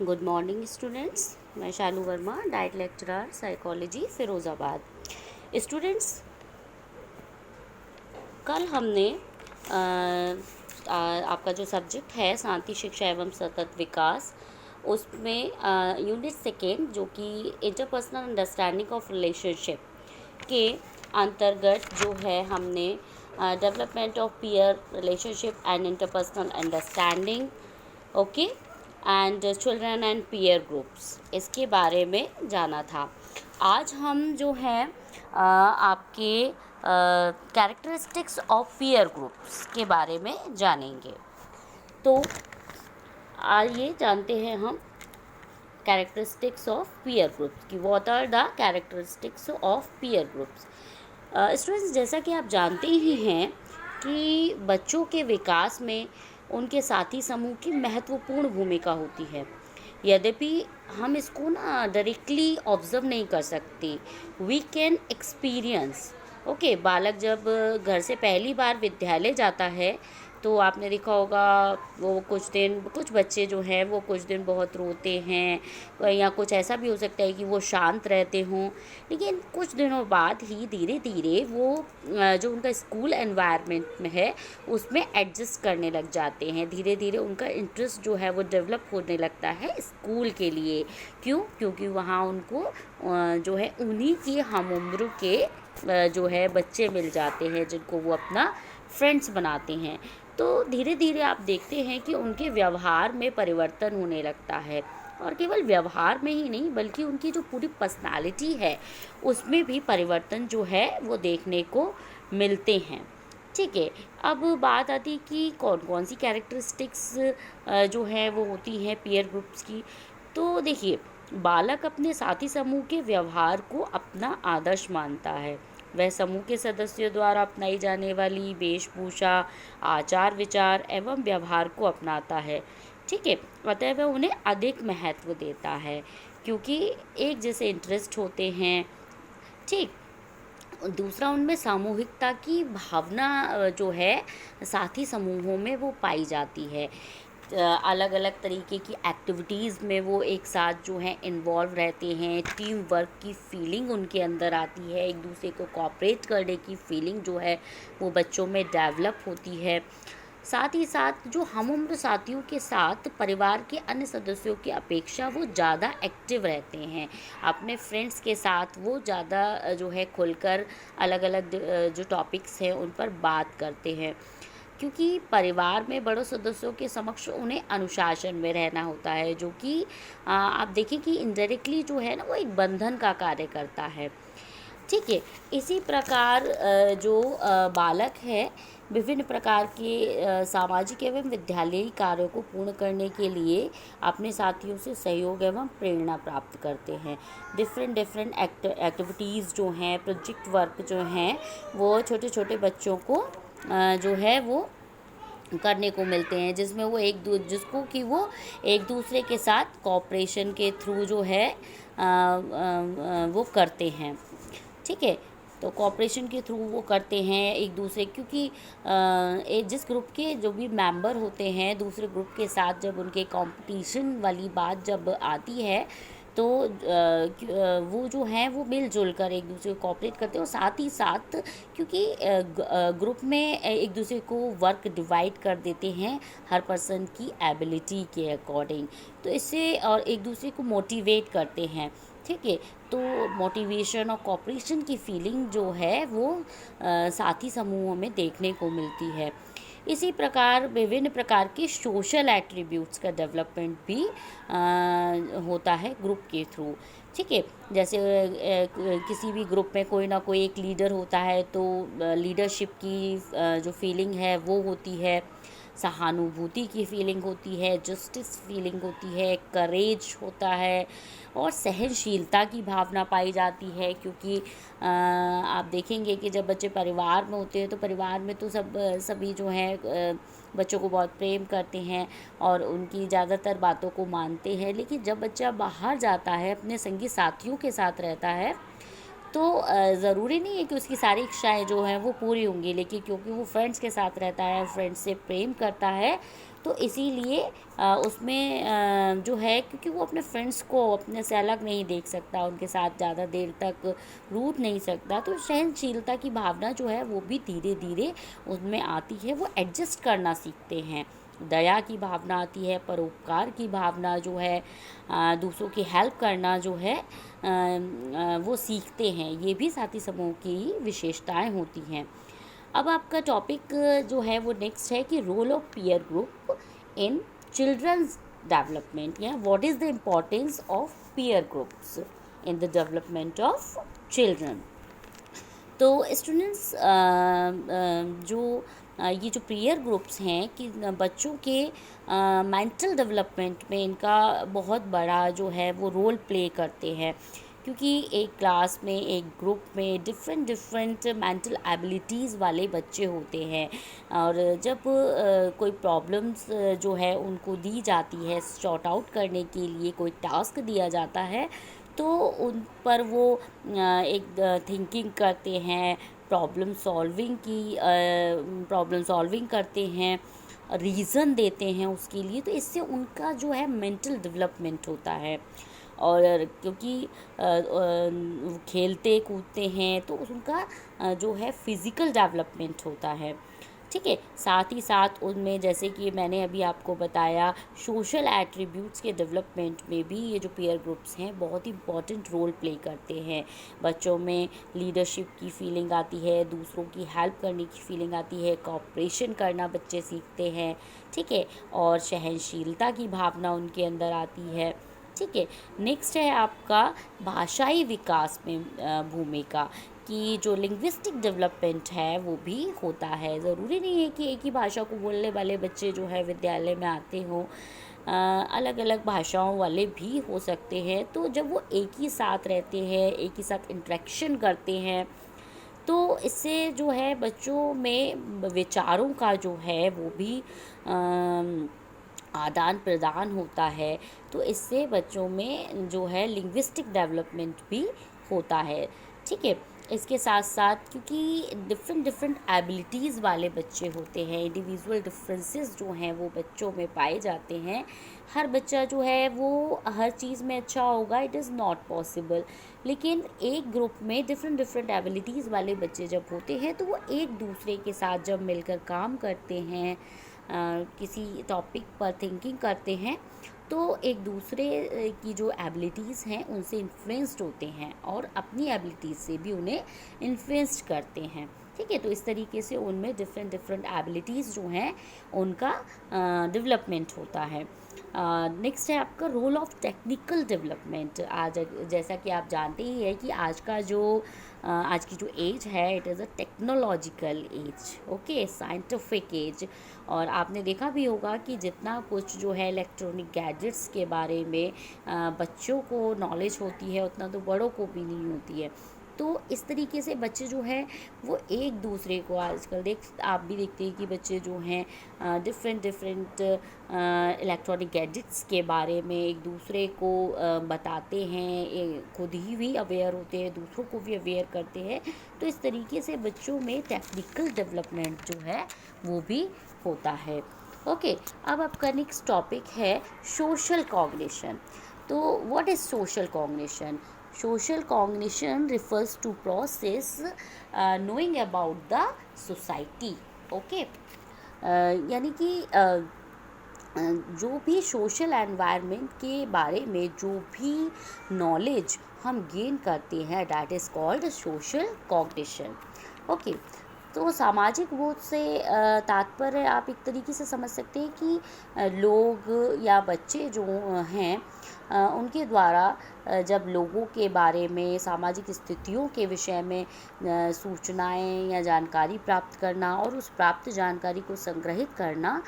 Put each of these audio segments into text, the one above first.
Good morning students. मैं Shalu Verma, DIET lecturer psychology Firozabad. Students, कल हमने आपका जो सब्जेक्ट है शांति शिक्षा एवं सतत विकास, उसमें यूनिट सेकेंड जो कि इंटरपर्सनल अंडरस्टैंडिंग ऑफ रिलेशनशिप के अंतर्गत जो है हमने development of peer relationship and interpersonal understanding, okay, and children and peer groups, इसके बारे में जाना था। आज हम जो है आपके कैरेक्टरिस्टिक्स ऑफ पीयर ग्रुप्स के बारे में जानेंगे। तो आइए जानते हैं हम कैरेक्टरिस्टिक्स ऑफ पीयर ग्रुप्स की। What are the characteristics of peer groups? Students, जैसा कि आप जानते ही हैं कि बच्चों के विकास में उनके साथी समूह की महत्वपूर्ण भूमिका होती है। यद्यपि हम इसको ना डायरेक्टली ऑब्जर्व नहीं कर सकते, वी कैन एक्सपीरियंस। ओके, बालक जब घर से पहली बार विद्यालय जाता है तो आपने देखा होगा वो कुछ बच्चे जो हैं वो कुछ दिन बहुत रोते हैं, या कुछ ऐसा भी हो सकता है कि वो शांत रहते हों, लेकिन कुछ दिनों बाद ही धीरे धीरे वो जो उनका स्कूल एनवायरनमेंट में है उसमें एडजस्ट करने लग जाते हैं। धीरे धीरे उनका इंटरेस्ट जो है वो डेवलप होने लगता है स्कूल के लिए। क्योंकि वहाँ उनको जो है उन्हीं की हम उम्र के जो है बच्चे मिल जाते हैं जिनको वो अपना फ्रेंड्स बनाते हैं। तो धीरे धीरे आप देखते हैं कि उनके व्यवहार में परिवर्तन होने लगता है, और केवल व्यवहार में ही नहीं बल्कि उनकी जो पूरी पर्सनालिटी है उसमें भी परिवर्तन जो है वो देखने को मिलते हैं। ठीक है, अब बात आती कि कौन कौन सी कैरेक्टरिस्टिक्स जो है वो होती हैं पीयर ग्रुप्स की। तो देखिए, बालक अपने साथी समूह के व्यवहार को अपना आदर्श मानता है। वह समूह के सदस्यों द्वारा अपनाई जाने वाली वेशभूषा, आचार विचार एवं व्यवहार को अपनाता है। ठीक है, अतः वह उन्हें अधिक महत्व देता है क्योंकि एक जैसे इंटरेस्ट होते हैं। ठीक, दूसरा, उनमें सामूहिकता की भावना जो है साथी समूहों में वो पाई जाती है। अलग अलग तरीके की एक्टिविटीज़ में वो एक साथ जो है इन्वॉल्व रहते हैं। टीम वर्क की फीलिंग उनके अंदर आती है, एक दूसरे को कोऑपरेट करने की फीलिंग जो है वो बच्चों में डेवलप होती है। साथ ही साथ जो हमउम्र साथियों के साथ परिवार के अन्य सदस्यों की अपेक्षा वो ज़्यादा एक्टिव रहते हैं। अपने फ्रेंड्स के साथ वो ज़्यादा जो है खुलकर अलग अलग जो टॉपिक्स हैं उन पर बात करते हैं, क्योंकि परिवार में बड़ों सदस्यों के समक्ष उन्हें अनुशासन में रहना होता है, जो कि आप देखें कि इनडायरेक्टली जो है ना वो एक बंधन का कार्य करता है। ठीक है, इसी प्रकार जो बालक है विभिन्न प्रकार के सामाजिक एवं विद्यालयी कार्यों को पूर्ण करने के लिए अपने साथियों से सहयोग एवं प्रेरणा प्राप्त करते हैं। डिफरेंट एक्टिविटीज़ जो हैं, प्रोजेक्ट वर्क जो हैं, वो छोटे छोटे बच्चों को जो है वो करने को मिलते हैं, जिसमें वो जिसको कि वो एक दूसरे के साथ कोऑपरेशन के थ्रू जो है वो करते हैं। ठीक है, तो कोऑपरेशन के थ्रू वो करते हैं एक दूसरे, क्योंकि जिस ग्रुप के जो भी मेंबर होते हैं दूसरे ग्रुप के साथ जब उनके कंपटीशन वाली बात जब आती है तो वो जो हैं वो मिलजुल कर एक दूसरे को कोऑपरेट करते हैं। और साथ ही साथ क्योंकि ग्रुप में एक दूसरे को वर्क डिवाइड कर देते हैं हर पर्सन की एबिलिटी के अकॉर्डिंग, तो इससे और एक दूसरे को मोटिवेट करते हैं। ठीक है, तो मोटिवेशन और कोऑपरेशन की फीलिंग जो है वो साथी समूहों में देखने को मिलती है। इसी प्रकार विभिन्न प्रकार के सोशल एट्रीब्यूट्स का डेवलपमेंट भी होता है ग्रुप के थ्रू। ठीक है, जैसे किसी भी ग्रुप में कोई ना कोई एक लीडर होता है, तो लीडरशिप की जो फीलिंग है वो होती है, सहानुभूति की फीलिंग होती है, जस्टिस फीलिंग होती है, करेज होता है और सहनशीलता की भावना पाई जाती है। क्योंकि आप देखेंगे कि जब बच्चे परिवार में होते हैं तो परिवार में तो सभी जो हैं बच्चों को बहुत प्रेम करते हैं और उनकी ज़्यादातर बातों को मानते हैं। लेकिन जब बच्चा बाहर जाता है, अपने संगी साथियों के साथ रहता है, तो ज़रूरी नहीं है कि उसकी सारी इच्छाएं जो हैं वो पूरी होंगी, लेकिन क्योंकि वो फ्रेंड्स के साथ रहता है, फ्रेंड्स से प्रेम करता है, तो इसीलिए उसमें जो है, क्योंकि वो अपने फ्रेंड्स को अपने से अलग नहीं देख सकता, उनके साथ ज़्यादा देर तक रूठ नहीं सकता, तो सहनशीलता की भावना जो है वो भी धीरे धीरे उनमें आती है, वो एडजस्ट करना सीखते हैं। दया की भावना आती है, परोपकार की भावना जो है, दूसरों की हेल्प करना जो है वो सीखते हैं। ये भी साथी समूह की विशेषताएं होती हैं। अब आपका टॉपिक जो है वो नेक्स्ट है कि role of peer group in childrens development, या what is the importance of peer groups in the development of children. तो स्टूडेंट्स ये जो पीयर ग्रुप्स हैं कि बच्चों के मेंटल डेवलपमेंट में इनका बहुत बड़ा जो है वो रोल प्ले करते हैं, क्योंकि एक क्लास में, एक ग्रुप में डिफरेंट डिफरेंट मेंटल एबिलिटीज़ वाले बच्चे होते हैं, और जब कोई प्रॉब्लम्स जो है उनको दी जाती है, सॉर्ट आउट करने के लिए कोई टास्क दिया जाता है, तो उन पर वो एक थिंकिंग करते हैं, प्रॉब्लम सॉल्विंग करते हैं, रीज़न देते हैं उसके लिए, तो इससे उनका जो है मेंटल डेवलपमेंट होता है। और क्योंकि खेलते कूदते हैं तो उनका जो है फिज़िकल डेवलपमेंट होता है। ठीक है, साथ ही साथ उनमें, जैसे कि मैंने अभी आपको बताया, सोशल एट्रीब्यूट्स के डेवलपमेंट में भी ये जो पीयर ग्रुप्स हैं बहुत ही इंपॉर्टेंट रोल प्ले करते हैं। बच्चों में लीडरशिप की फीलिंग आती है, दूसरों की हेल्प करने की फीलिंग आती है, कोऑपरेशन करना बच्चे सीखते हैं। ठीक है, और सहनशीलता की भावना उनके अंदर आती है। ठीक है, नेक्स्ट है आपका भाषाई विकास में भूमिका, कि जो लिंग्विस्टिक डेवलपमेंट है वो भी होता है। ज़रूरी नहीं है कि एक ही भाषा को बोलने वाले बच्चे जो है विद्यालय में आते हों, अलग अलग भाषाओं वाले भी हो सकते हैं। तो जब वो एक ही साथ रहते हैं, एक ही साथ इंटरेक्शन करते हैं, तो इससे जो है बच्चों में विचारों का जो है वो भी आदान प्रदान होता है। तो इससे बच्चों में जो है लिंग्विस्टिक डेवलपमेंट भी होता है। ठीक है, इसके साथ साथ क्योंकि डिफरेंट डिफरेंट एबिलिटीज़ वाले बच्चे होते हैं, इंडिविजुअल डिफरेंसेस जो हैं वो बच्चों में पाए जाते हैं। हर बच्चा जो है वो हर चीज़ में अच्छा होगा, इट इज़ नॉट पॉसिबल। लेकिन एक ग्रुप में डिफरेंट डिफरेंट एबिलिटीज़ वाले बच्चे जब होते हैं तो वो एक दूसरे के साथ जब मिलकर काम करते हैं, किसी टॉपिक पर थिंकिंग करते हैं, तो एक दूसरे की जो एबिलिटीज़ हैं उनसे इन्फ्लुएंस्ड होते हैं और अपनी एबिलिटीज़ से भी उन्हें इन्फ्लुएंस्ड करते हैं। ठीक है, तो इस तरीके से उनमें डिफरेंट डिफरेंट एबिलिटीज़ जो हैं उनका डेवलपमेंट होता है। नेक्स्ट है आपका रोल ऑफ टेक्निकल डेवलपमेंट। आज जैसा कि आप जानते ही है कि आज की जो एज है, it is a technological age, okay, scientific age. और आपने देखा भी होगा कि जितना कुछ जो है इलेक्ट्रॉनिक गैजेट्स के बारे में बच्चों को नॉलेज होती है, उतना तो बड़ों को भी नहीं होती है। तो इस तरीके से बच्चे जो हैं वो एक दूसरे को, आजकल आप भी देखते हैं कि बच्चे जो हैं डिफरेंट डिफरेंट इलेक्ट्रॉनिक गैजेट्स के बारे में एक दूसरे को बताते हैं, खुद ही भी अवेयर होते हैं, दूसरों को भी अवेयर करते हैं। तो इस तरीके से बच्चों में टेक्निकल डेवलपमेंट जो है वो भी होता है। ओके, अब आपका नेक्स्ट टॉपिक है सोशल कॉग्निशन। तो what is social cognition? Social cognition refers to process knowing about the society. Okay, यानी कि जो भी सोशल एनवायरनमेंट के बारे में जो भी नॉलेज हम गेन करते हैं, that is called social cognition. Okay, तो सामाजिक बोध से तात्पर्य आप एक तरीके से समझ सकते हैं कि लोग या बच्चे जो हैं उनके द्वारा जब लोगों के बारे में, सामाजिक स्थितियों के विषय में सूचनाएं या जानकारी प्राप्त करना और उस प्राप्त जानकारी को संग्रहित करना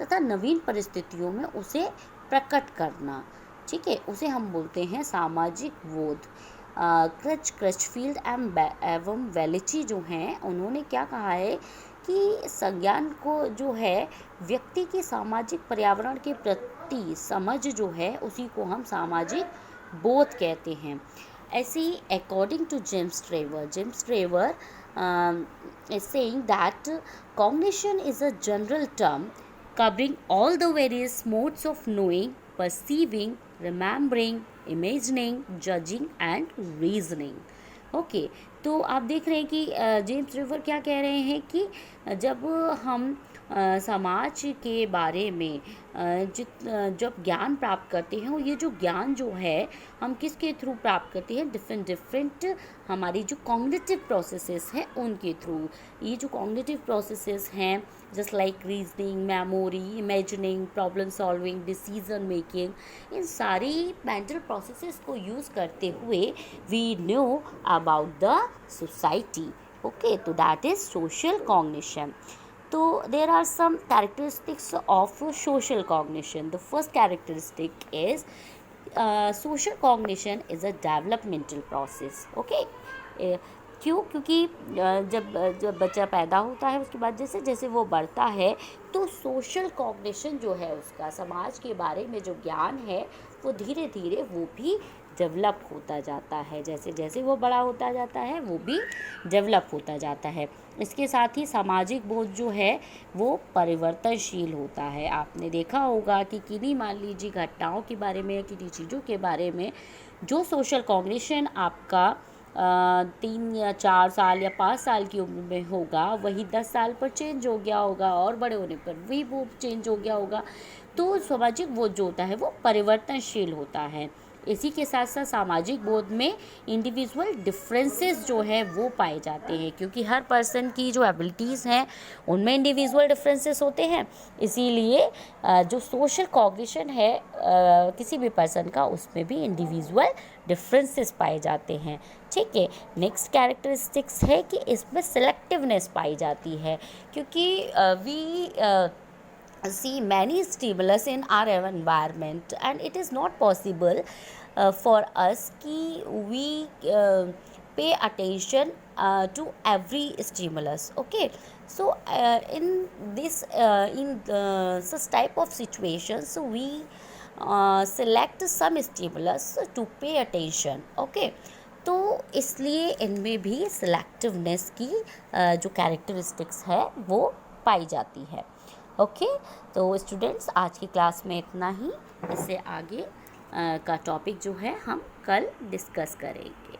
तथा नवीन परिस्थितियों में उसे प्रकट करना। ठीक है, उसे हम बोलते हैं सामाजिक बोध। क्रचफील्ड एवं वेलिची जो हैं उन्होंने क्या कहा है कि संज्ञान को जो है व्यक्ति की सामाजिक पर्यावरण के प्रति समझ जो है उसी को हम सामाजिक बोध कहते हैं। ऐसे ही according to James Trevor is saying that cognition is a general term covering all the various modes of knowing, perceiving, remembering, imagining, judging and reasoning. Okay तो आप देख रहे हैं कि जेम्स रिवर क्या कह रहे हैं कि जब हम समाज के बारे में जब ज्ञान प्राप्त करते हैं, और ये जो ज्ञान जो है हम किसके थ्रू प्राप्त करते हैं, डिफरेंट हमारी जो कॉग्निटिव प्रोसेसेस हैं उनके थ्रू। ये जो कॉग्निटिव प्रोसेसेस हैं just like reasoning, memory, imagining, problem solving, decision making, इन सारी मेंटल प्रोसेसेस को यूज़ करते हुए we know about the society. Okay, तो that is social cognition. So there are some characteristics of social cognition. The first characteristic is social cognition is a developmental process. Okay, क्यों? क्योंकि जब बच्चा पैदा होता है उसके बाद जैसे जैसे वो बढ़ता है तो सोशल कॉग्निशन जो है उसका, समाज के बारे में जो ज्ञान है वो धीरे धीरे वो भी डेवलप होता जाता है। जैसे जैसे वो बड़ा होता जाता है वो भी डेवलप होता जाता है। इसके साथ ही सामाजिक बोध जो है वो परिवर्तनशील होता है। आपने देखा होगा कि किन्हीं मान लीजिए घटनाओं के बारे में, किन्हीं चीज़ों के बारे में जो सोशल कॉग्निशन आपका 3 या 4 साल या 5 साल की उम्र में होगा वही 10 साल पर चेंज हो गया होगा और बड़े होने पर भी वो चेंज हो गया होगा। तो सामाजिक बोध जो होता है वो परिवर्तनशील होता है। इसी के साथ साथ सामाजिक बोध में इंडिविजुअल डिफरेंसेस जो है वो पाए जाते हैं, क्योंकि हर पर्सन की जो एबिलिटीज़ हैं उनमें इंडिविजुअल डिफरेंसेस होते हैं। इसीलिए जो सोशल कॉग्निशन है किसी भी पर्सन का, उसमें भी इंडिविजुअल डिफरेंसेस पाए जाते हैं। ठीक है, नेक्स्ट कैरेक्टरिस्टिक्स है कि इसमें सेलेक्टिवनेस पाई जाती है, क्योंकि we see many stimulus in our environment and it is not possible for us ki we pay attention to every stimulus. Okay, so in this in such type of situations we select some stimulus to pay attention. Okay, तो इसलिए इनमें भी सिलेक्टिवनेस की जो characteristics है वो पाई जाती है। ओके, तो स्टूडेंट्स आज की क्लास में इतना ही। इससे आगे का टॉपिक जो है हम कल डिस्कस करेंगे।